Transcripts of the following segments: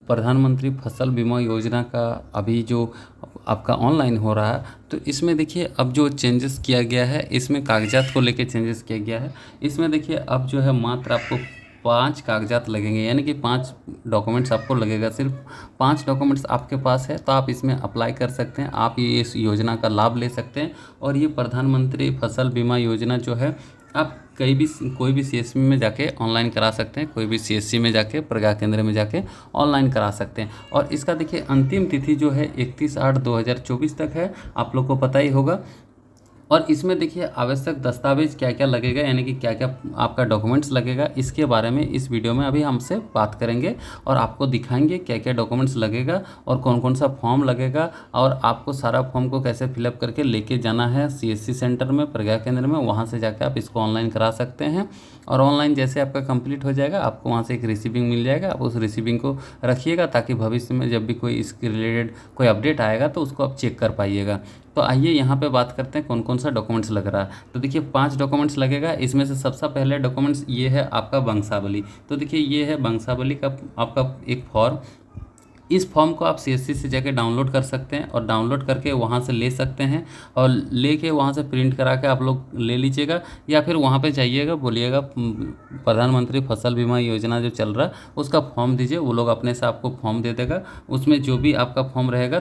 प्रधानमंत्री फसल बीमा योजना का अभी जो आपका ऑनलाइन हो रहा है, तो इसमें देखिए अब जो चेंजेस किया गया है, इसमें कागजात को लेके चेंजेस किया गया है। इसमें देखिए अब जो है मात्र आपको 5 कागजात लगेंगे, यानी कि 5 डॉक्यूमेंट्स आपको लगेगा। सिर्फ 5 डॉक्यूमेंट्स आपके पास है तो आप इसमें अप्लाई कर सकते हैं, आप ये इस योजना का लाभ ले सकते हैं। और ये प्रधानमंत्री फसल बीमा योजना जो है आप कोई भी सीएससी में जाके ऑनलाइन करा सकते हैं, कोई भी सीएससी में जाके प्रज्ञा केंद्र में जाके ऑनलाइन करा सकते हैं। और इसका देखिए अंतिम तिथि जो है 31/8/2024 तक है, आप लोग को पता ही होगा। और इसमें देखिए आवश्यक दस्तावेज क्या क्या लगेगा, यानी कि क्या क्या आपका डॉक्यूमेंट्स लगेगा, इसके बारे में इस वीडियो में अभी हमसे बात करेंगे और आपको दिखाएंगे क्या क्या डॉक्यूमेंट्स लगेगा और कौन कौन सा फॉर्म लगेगा, और आपको सारा फॉर्म को कैसे फिलअप करके लेके जाना है सीएससी सेंटर में, प्रज्ञा केंद्र में। वहाँ से जाकर आप इसको ऑनलाइन करा सकते हैं। और ऑनलाइन जैसे आपका कंप्लीट हो जाएगा, आपको वहाँ से एक रिसीविंग मिल जाएगा, आप उस रिसीविंग को रखिएगा ताकि भविष्य में जब भी कोई इसके रिलेटेड कोई अपडेट आएगा तो उसको आप चेक कर पाइएगा। तो आइए यहाँ पे बात करते हैं कौन कौन सा डॉक्यूमेंट्स लग रहा है। तो देखिए 5 डॉक्यूमेंट्स लगेगा। इसमें से सबसे पहले डॉक्यूमेंट्स ये है आपका वंशावली। तो देखिए ये है वंशावली का आपका एक फॉर्म। इस फॉर्म को आप सीएससी से जाके डाउनलोड कर सकते हैं और डाउनलोड करके वहाँ से ले सकते हैं, और लेके वहाँ से प्रिंट करा के आप लोग ले लीजिएगा, या फिर वहाँ पे जाइएगा, बोलिएगा प्रधानमंत्री फसल बीमा योजना जो चल रहा है उसका फॉर्म दीजिए, वो लोग अपने से आपको फॉर्म दे देगा। उसमें जो भी आपका फॉर्म रहेगा,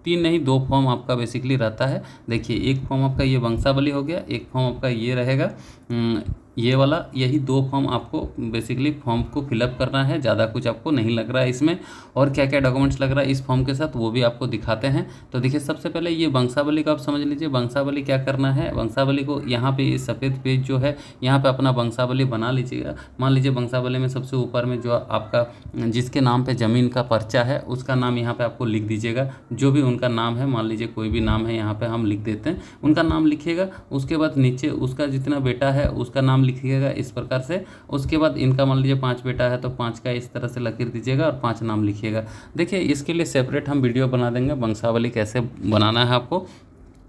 तीन नहीं 2 फॉर्म आपका बेसिकली रहता है। देखिए एक फॉर्म आपका ये वंशावली हो गया, एक फॉर्म आपका ये रहेगा ये वाला। यही 2 फॉर्म आपको बेसिकली फॉर्म को फिलअप करना है, ज़्यादा कुछ आपको नहीं लग रहा है इसमें। और क्या क्या डॉक्यूमेंट्स लग रहा है इस फॉर्म के साथ वो भी आपको दिखाते हैं। तो देखिए सबसे पहले ये वंशावली का आप समझ लीजिए। वंशावली क्या करना है, वंशावली को यहाँ पे ये सफ़ेद पेज जो है यहाँ पे अपना वंशावली बना लीजिएगा। मान लीजिए वंशावली में सबसे ऊपर में जो आपका जिसके नाम पे ज़मीन का पर्चा है उसका नाम यहाँ पे आपको लिख दीजिएगा। जो भी उनका नाम है, मान लीजिए कोई भी नाम है, यहाँ पे हम लिख देते हैं, उनका नाम लिखिएगा। उसके बाद नीचे उसका जितना बेटा है उसका नाम लिखिएगा इस प्रकार से। उसके बाद इनका मान लीजिए 5 बेटा है तो 5 का इस तरह से लकीर दीजिएगा और 5 नाम लिखिएगा। देखिए इसके लिए सेपरेट हम वीडियो बना देंगे, वंशावली कैसे बनाना है आपको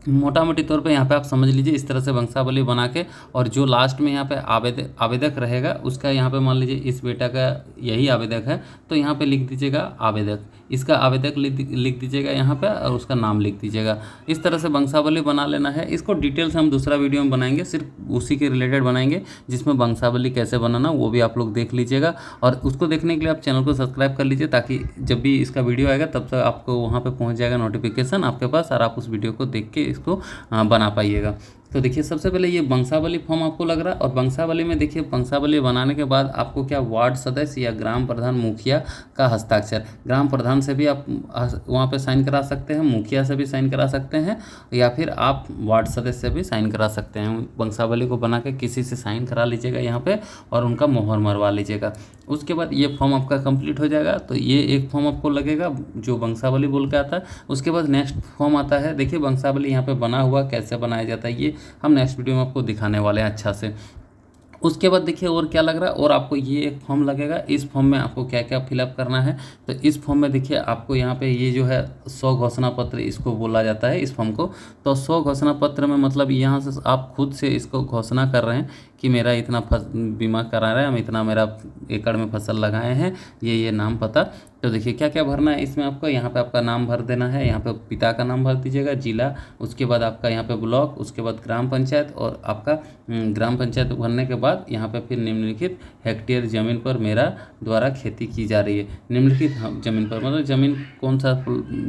मोटा मोटी तौर पे यहाँ पे आप समझ लीजिए। इस तरह से वंशावली बना के, और जो लास्ट में यहाँ पे आवेदक रहेगा उसका यहाँ पे मान लीजिए इस बेटा का यही आवेदक है तो यहाँ पे लिख दीजिएगा आवेदक, इसका आवेदक लिख दीजिएगा यहाँ पे और उसका नाम लिख दीजिएगा। इस तरह से वंशावली बना लेना है। इसको डिटेल से हम दूसरा वीडियो में बनाएंगे, सिर्फ उसी के रिलेटेड बनाएंगे जिसमें वंशावली कैसे बनाना वो भी आप लोग देख लीजिएगा। और उसको देखने के लिए आप चैनल को सब्सक्राइब कर लीजिए ताकि जब भी इसका वीडियो आएगा तब तक आपको वहाँ पर पहुँच जाएगा नोटिफिकेशन आपके पास, और आप उस वीडियो को देख के इसको बना पाइएगा। तो देखिए सबसे पहले ये वंशावली फॉर्म आपको लग रहा है। और वंशावली में देखिए वंशावली बनाने के बाद आपको क्या वार्ड सदस्य या ग्राम प्रधान मुखिया का हस्ताक्षर, ग्राम प्रधान से भी आप वहाँ पे साइन करा सकते हैं, मुखिया से भी साइन करा सकते हैं, या फिर आप वार्ड सदस्य से भी साइन करा सकते हैं। वंशावली को बना के किसी से साइन करा लीजिएगा यहाँ पे और उनका मोहर मरवा लीजिएगा। उसके बाद ये फॉर्म आपका कंप्लीट हो जाएगा। तो ये एक फॉर्म आपको लगेगा जो वंशावली बोल के आता है। उसके बाद नेक्स्ट फॉर्म आता है। देखिए वंशावली यहाँ पे बना हुआ कैसे बनाया जाता है ये हम नेक्स्ट वीडियो में आपको दिखाने वाले हैं अच्छा से। उसके बाद देखिए और क्या लग रहा है, और आपको ये एक फॉर्म लगेगा। इस फॉर्म में आपको क्या क्या फिलअप करना है, तो इस फॉर्म में देखिए आपको यहाँ पे ये जो है 100 घोषणा पत्र इसको बोला जाता है इस फॉर्म को। तो 100 घोषणा पत्र में मतलब यहाँ से आप खुद से इसको घोषणा कर रहे हैं कि मेरा इतना बीमा करा रहे हैं हम, इतना मेरा एकड़ में फसल लगाए हैं, ये नाम पता। तो देखिए क्या क्या भरना है इसमें आपको, यहाँ पे आपका नाम भर देना है, यहाँ पे पिता का नाम भर दीजिएगा, जिला, उसके बाद आपका यहाँ पे ब्लॉक, उसके बाद ग्राम पंचायत, और आपका ग्राम पंचायत भरने के बाद यहाँ पे फिर निम्नलिखित हेक्टेयर ज़मीन पर मेरा द्वारा खेती की जा रही है। निम्नलिखित ज़मीन पर मतलब ज़मीन कौन सा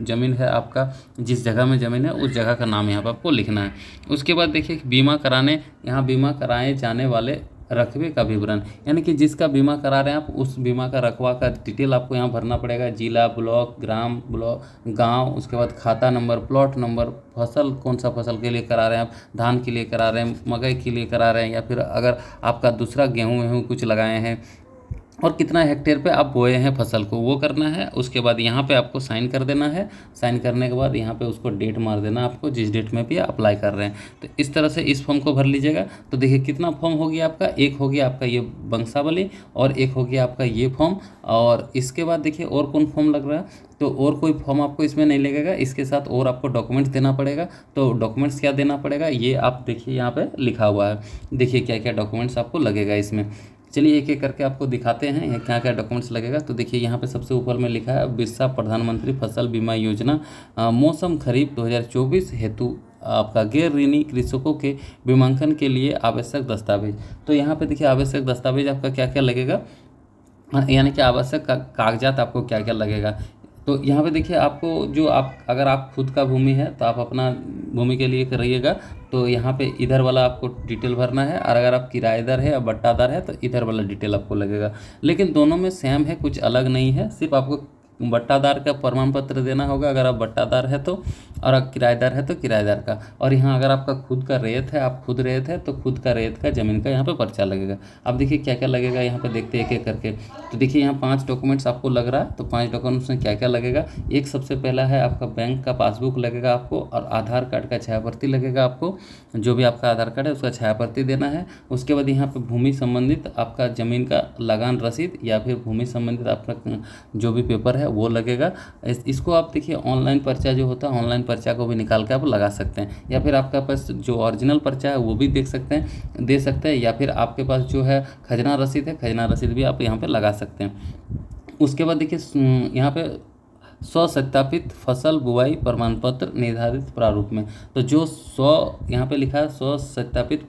ज़मीन है आपका, जिस जगह में ज़मीन है उस जगह का नाम यहाँ पर आपको लिखना है। उसके बाद देखिए बीमा कराने, यहाँ बीमा कराए जाने वाले रकबे का विवरण, यानी कि जिसका बीमा करा रहे हैं आप उस बीमा का रकबा का डिटेल आपको यहाँ भरना पड़ेगा। जिला, ब्लॉक, ग्राम, ब्लॉक, गांव, उसके बाद खाता नंबर, प्लॉट नंबर, फसल कौन सा फसल के लिए करा रहे हैं आप, धान के लिए करा रहे हैं, मकई के लिए करा रहे हैं, या फिर अगर आपका दूसरा गेहूँ वेहूँ कुछ लगाए हैं, और कितना हेक्टेयर पे आप बोए हैं फसल को वो करना है। उसके बाद यहाँ पे आपको साइन कर देना है। साइन करने के बाद यहाँ पे उसको डेट मार देना आपको जिस डेट में भी अप्लाई कर रहे हैं। तो इस तरह से इस फॉर्म को भर लीजिएगा। तो देखिए कितना फॉर्म हो गया आपका, एक हो गया आपका ये वंशावली और एक हो गया आपका ये फॉर्म। और इसके बाद देखिए और कौन फॉर्म लग रहा है, तो और कोई फॉर्म आपको इसमें नहीं लगेगा, इसके साथ और आपको डॉक्यूमेंट्स देना पड़ेगा। तो डॉक्यूमेंट्स क्या देना पड़ेगा ये आप देखिए यहाँ पे लिखा हुआ है। देखिए क्या क्या डॉक्यूमेंट्स आपको लगेगा इसमें। चलिए एक एक करके आपको दिखाते हैं ये क्या क्या डॉक्यूमेंट्स लगेगा। तो देखिए यहाँ पे सबसे ऊपर में लिखा है बिरसा प्रधानमंत्री फसल बीमा योजना मौसम खरीफ 2024 हेतु आपका गैर ऋणी कृषकों के बीमांकन के लिए आवश्यक दस्तावेज। तो यहाँ पे देखिए आवश्यक दस्तावेज आपका क्या क्या लगेगा, यानी कि आवश्यक कागजात आपको क्या क्या लगेगा। तो यहाँ पे देखिए आपको जो आप अगर आप खुद का भूमि है तो आप अपना भूमि के लिए करिएगा, तो यहाँ पे इधर वाला आपको डिटेल भरना है, और अगर आप किराएदार है या बट्टादार है तो इधर वाला डिटेल आपको लगेगा। लेकिन दोनों में सेम है, कुछ अलग नहीं है, सिर्फ आपको बट्टादार का प्रमाण पत्र देना होगा अगर आप बट्टादार है तो, और अगर किराएदार है तो किराएदार का। और यहाँ अगर आपका खुद का रेत है, आप खुद रेत है तो खुद का रेत का ज़मीन का यहाँ पे पर्चा लगेगा। अब देखिए क्या क्या लगेगा यहाँ पे देखते हैं एक एक करके। तो देखिए यहाँ 5 डॉक्यूमेंट्स आपको लग रहा है, तो 5 डॉक्यूमेंट्स में क्या क्या लगेगा। एक सबसे पहला है आपका बैंक का पासबुक लगेगा आपको, और आधार कार्ड का छायाप्रति लगेगा आपको, जो भी आपका आधार कार्ड है उसका छायाप्रति देना है। उसके बाद यहाँ पे भूमि संबंधित आपका ज़मीन का लगान रसीद या फिर भूमि संबंधित आपका जो भी पेपर है वो लगेगा। इसको आप देखिए ऑनलाइन पर्चा जो होता है, ऑनलाइन पर्चा को भी निकाल के आप लगा सकते हैं, या फिर आपके पास जो ओरिजिनल पर्चा है वो भी दे सकते हैं, या फिर आपके पास जो है खजना रसीद है, खजना रसीद भी आप यहाँ पे लगा सकते हैं। उसके बाद देखिए यहाँ पे स्वसत्यापित फसल बुआई प्रमाण पत्र निर्धारित प्रारूप में, तो जो यहाँ पे लिखा है स्वसत्यापित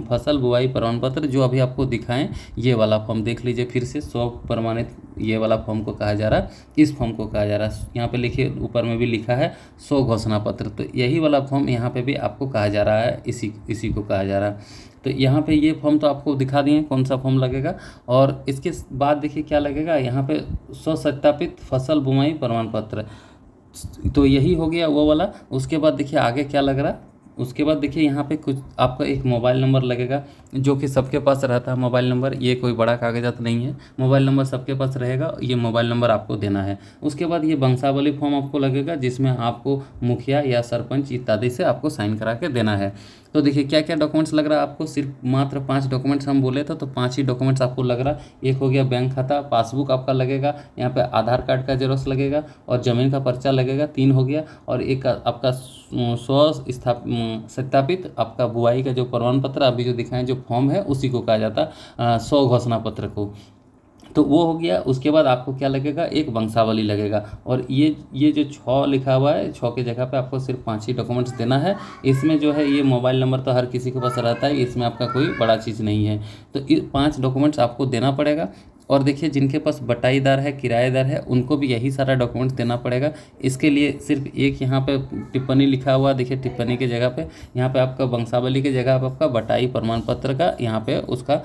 फसल बुआई प्रमाण पत्र, जो अभी आपको दिखाएं ये वाला फॉर्म देख लीजिए फिर से, स्व प्रमाणित ये वाला फॉर्म को कहा जा रहा है, इस फॉर्म को कहा जा रहा है। यहाँ पे लिखिए ऊपर में भी लिखा है स्व घोषणा पत्र, तो यही वाला फॉर्म यहाँ पे भी आपको कहा जा रहा है, इसी को कहा जा रहा है। तो यहाँ पे ये फॉर्म तो आपको दिखा दिए कौन सा फॉर्म लगेगा। और इसके बाद देखिए क्या लगेगा यहाँ पे स्वसत्यापित फसल बुआई प्रमाण पत्र, तो यही हो गया वो वाला। उसके बाद देखिए आगे क्या लग रहा है, उसके बाद देखिए यहाँ पे कुछ आपका एक मोबाइल नंबर लगेगा, जो कि सबके पास रहता है मोबाइल नंबर, ये कोई बड़ा कागजात नहीं है, मोबाइल नंबर सबके पास रहेगा, ये मोबाइल नंबर आपको देना है। उसके बाद ये वंशावली फॉर्म आपको लगेगा, जिसमें आपको मुखिया या सरपंच इत्यादि से आपको साइन करा के देना है। तो देखिए क्या क्या डॉक्यूमेंट्स लग रहा है आपको, सिर्फ मात्र 5 डॉक्यूमेंट्स हम बोले थे, तो 5 ही डॉक्यूमेंट्स आपको लग रहा है। एक हो गया बैंक खाता पासबुक आपका लगेगा, यहाँ पे आधार कार्ड का जेरोक्स लगेगा, और ज़मीन का पर्चा लगेगा, 3 हो गया। और एक आपका सत्यापित आपका बुआई का जो प्रमाण पत्र अभी जो दिखाएं जो फॉर्म है उसी को कहा जाता है स्व घोषणा पत्र को, तो वो हो गया। उसके बाद आपको क्या लगेगा, एक वंशावली लगेगा, और ये जो 6 लिखा हुआ है, 6 की जगह पे आपको सिर्फ 5 ही डॉक्यूमेंट्स देना है। इसमें जो है ये मोबाइल नंबर तो हर किसी के पास रहता है, इसमें आपका कोई बड़ा चीज़ नहीं है, तो ये 5 डॉक्यूमेंट्स आपको देना पड़ेगा। और देखिए जिनके पास बटाईदार है, किराएदार है, उनको भी यही सारा डॉक्यूमेंट्स देना पड़ेगा। इसके लिए सिर्फ एक यहाँ पे टिप्पणी लिखा हुआ, देखिए टिप्पणी की जगह पे यहाँ पे आपका वंशावली की जगह पे आपका बटाई प्रमाण पत्र का यहाँ पे उसका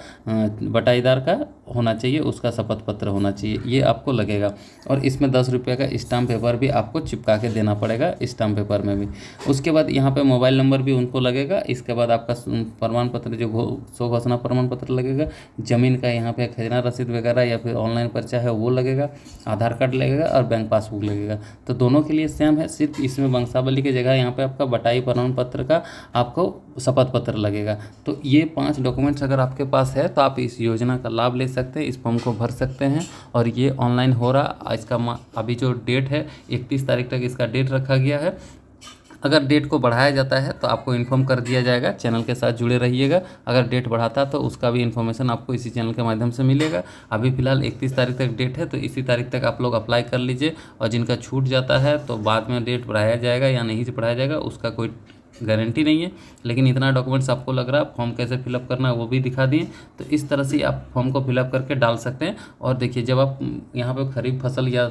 बटाईदार का होना चाहिए, उसका शपथ पत्र होना चाहिए, ये आपको लगेगा। और इसमें 10 रुपये का स्टाम्प पेपर भी आपको चिपका के देना पड़ेगा, स्टाम्प पेपर में भी। उसके बाद यहाँ पे मोबाइल नंबर भी उनको लगेगा। इसके बाद आपका प्रमाण पत्र जो स्व घोषणा प्रमाण पत्र लगेगा, ज़मीन का यहाँ पे खजना रसीद वगैरह या फिर ऑनलाइन पर्चा है वो लगेगा, आधार कार्ड लगेगा और बैंक पासबुक लगेगा। तो दोनों के लिए सेम है, सिर्फ इसमें वंशावली की जगह यहाँ पे आपका बटाई प्रमाण पत्र का आपको शपथ पत्र लगेगा। तो ये 5 डॉक्यूमेंट्स अगर आपके पास है तो आप इस योजना का लाभ ले सकते हैं, इस फॉर्म को भर सकते हैं। और ये ऑनलाइन हो रहा, इसका अभी जो डेट है 31 तारीख तक इसका डेट रखा गया है। अगर डेट को बढ़ाया जाता है तो आपको इन्फॉर्म कर दिया जाएगा, चैनल के साथ जुड़े रहिएगा। अगर डेट बढ़ाता तो उसका भी इन्फॉर्मेशन आपको इसी चैनल के माध्यम से मिलेगा। अभी फ़िलहाल 31 तारीख तक डेट है, तो इसी तारीख तक आप लोग अप्लाई कर लीजिए। और जिनका छूट जाता है तो बाद में डेट बढ़ाया जाएगा या नहीं बढ़ाया जाएगा उसका कोई गारंटी नहीं है, लेकिन इतना डॉक्यूमेंट्स आपको लग रहा है। फॉर्म कैसे फिलअप करना है वो भी दिखा दिए, तो इस तरह से आप फॉर्म को फिलअप करके डाल सकते हैं। और देखिए जब आप यहाँ पे खरीफ फसल या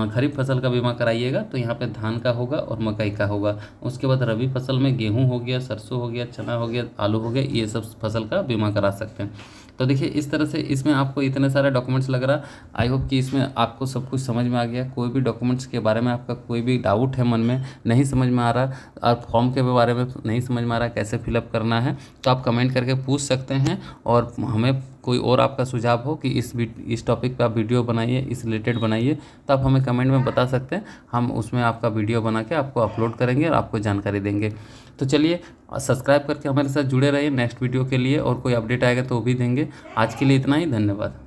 खरीफ फसल का बीमा कराइएगा तो यहाँ पे धान का होगा और मकई का होगा। उसके बाद रबी फसल में गेहूँ हो गया, सरसों हो गया, चना हो गया, आलू हो गया, ये सब फसल का बीमा करा सकते हैं। तो देखिए इस तरह से इसमें आपको इतने सारे डॉक्यूमेंट्स लग रहा। आई होप कि इसमें आपको सब कुछ समझ में आ गया। कोई भी डॉक्यूमेंट्स के बारे में आपका कोई भी डाउट है, मन में नहीं समझ में आ रहा, और फॉर्म के बारे में नहीं समझ में आ रहा कैसे फिलअप करना है, तो आप कमेंट करके पूछ सकते हैं। और हमें कोई और आपका सुझाव हो कि इस टॉपिक पे आप वीडियो बनाइए, इस रिलेटेड बनाइए, तो आप हमें कमेंट में बता सकते हैं। हम उसमें आपका वीडियो बना के आपको अपलोड करेंगे और आपको जानकारी देंगे। तो चलिए सब्सक्राइब करके हमारे साथ जुड़े रहिए नेक्स्ट वीडियो के लिए, और कोई अपडेट आएगा तो वो भी देंगे। आज के लिए इतना ही, धन्यवाद।